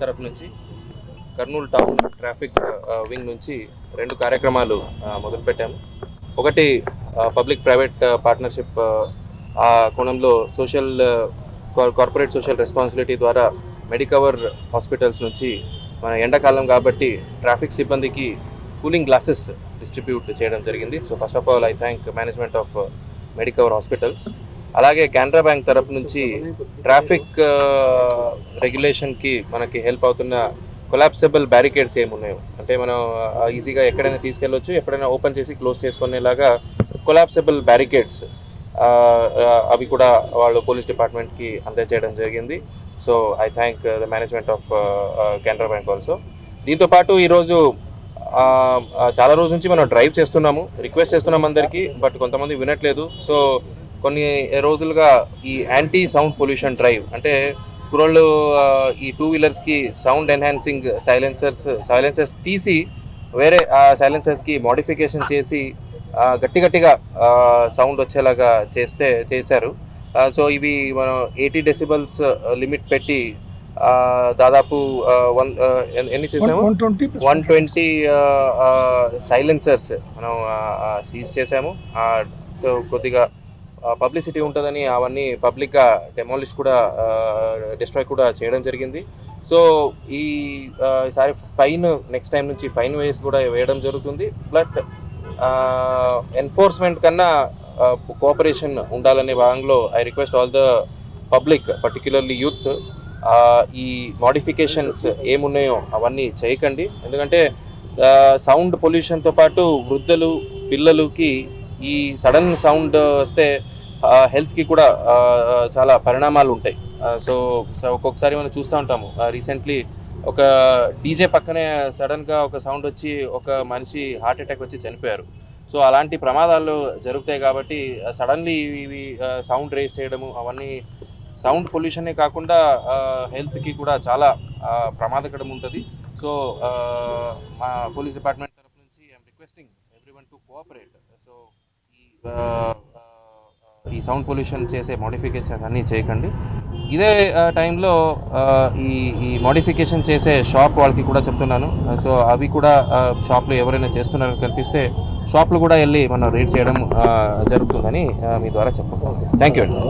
తరఫు నుంచి Kurnool town traffic wing నుంచి 2 కార్యక్రమాలు మొదలుపెట్టాము. ఒకటి పబ్లిక్ ప్రైవేట్ పార్ట్నర్షిప్ కోణంలో కార్పొరేట్ సోషల్ రెస్పాన్సిబిలిటీ ద్వారా మెడికవర్ హాస్పిటల్స్ నుంచి మన ఎండాకాలం కాబట్టి ట్రాఫిక్ సిబ్బందికి కూలింగ్ గ్లాసెస్ డిస్ట్రిబ్యూట్ చేయడం జరిగింది. So first of all I thank management of Medicover hospitals. అలాగే కెనరా బ్యాంక్ తరపు నుంచి ట్రాఫిక్ రెగ్యులేషన్కి మనకి హెల్ప్ అవుతున్న కొలాప్సబుల్ బ్యారికేడ్స్ ఏమున్నాయో, అంటే మనం ఈజీగా ఎక్కడైనా తీసుకెళ్ళొచ్చు, ఎప్పుడైనా ఓపెన్ చేసి క్లోజ్ చేసుకునేలాగా కొలాప్సబుల్ బ్యారికేడ్స్ అవి కూడా వాళ్ళు పోలీస్ డిపార్ట్మెంట్కి అందజేయడం జరిగింది. So I thank the management of Canara bank also. దీంతోపాటు ఈరోజు చాలా రోజుల నుంచి మనం డ్రైవ్ చేస్తున్నాము, రిక్వెస్ట్ చేస్తున్నాం అందరికీ, బట్ కొంతమంది వినట్లేదు. సో కొన్ని రోజులుగా ఈ యాంటీ సౌండ్ పొల్యూషన్ డ్రైవ్, అంటే కుర్రోళ్ళు ఈ 2 వీలర్స్కి సౌండ్ ఎన్హాన్సింగ్ సైలెన్సర్స్ తీసి వేరే సైలెన్సర్స్కి మోడిఫికేషన్ చేసి గట్టిగా సౌండ్ వచ్చేలాగా చేశారు. సో ఇవి మనం 80 డెసిబల్స్ లిమిట్ పెట్టి దాదాపు ఎన్ని చేసాము, 120 సైలెన్సర్స్ మనం సీజ్ చేసాము. సో కొద్దిగా పబ్లిసిటీ ఉంటుందని అవన్నీ పబ్లిక్గా డిస్ట్రాయ్ కూడా చేయడం జరిగింది. సో ఈసారి ఫైన్ నెక్స్ట్ టైం నుంచి ఫైన్ వేయడం జరుగుతుంది. బట్ ఎన్ఫోర్స్మెంట్ కన్నా కోఆపరేషన్ ఉండాలనే భాగంలో I request all the public, particularly youth, ఈ మోడిఫికేషన్స్ ఏమున్నాయో అవన్నీ చేయకండి. ఎందుకంటే సౌండ్ పొల్యూషన్తో పాటు వృద్ధులు, పిల్లలకి ఈ సడన్ సౌండ్ వస్తే హెల్త్కి కూడా చాలా పరిణామాలు ఉంటాయి. సో ఒక్కొక్కసారి మనం చూస్తూ ఉంటాము, రీసెంట్లీ ఒక డీజే పక్కనే సడన్గా ఒక సౌండ్ వచ్చి ఒక మనిషి హార్ట్ అటాక్ వచ్చి చనిపోయారు. సో అలాంటి ప్రమాదాలు జరుగుతాయి. కాబట్టి సడన్లీ ఇవి సౌండ్ రేస్ చేయడము అవన్నీ సౌండ్ పొల్యూషనే కాకుండా హెల్త్కి కూడా చాలా ప్రమాదకరం ఉంటుంది. సో మా పోలీస్ డిపార్ట్మెంట్ తరఫు నుంచి I'm requesting everyone to cooperate. So ఈ సౌండ్ పొల్యూషన్ చేసే మోడిఫికేషన్స్ అన్నీ చేయకండి. ఇదే టైంలో ఈ మోడిఫికేషన్ చేసే షాప్ వాళ్ళకి కూడా చెప్తున్నాను. సో అవి కూడా షాప్లో ఎవరైనా చేస్తున్నారని కనిపిస్తే షాప్లు కూడా వెళ్ళి మనం రీడ్ చేయడం జరుగుతుందని మీ ద్వారా చెప్పుకుంటాం. థ్యాంక్ యూ అండి.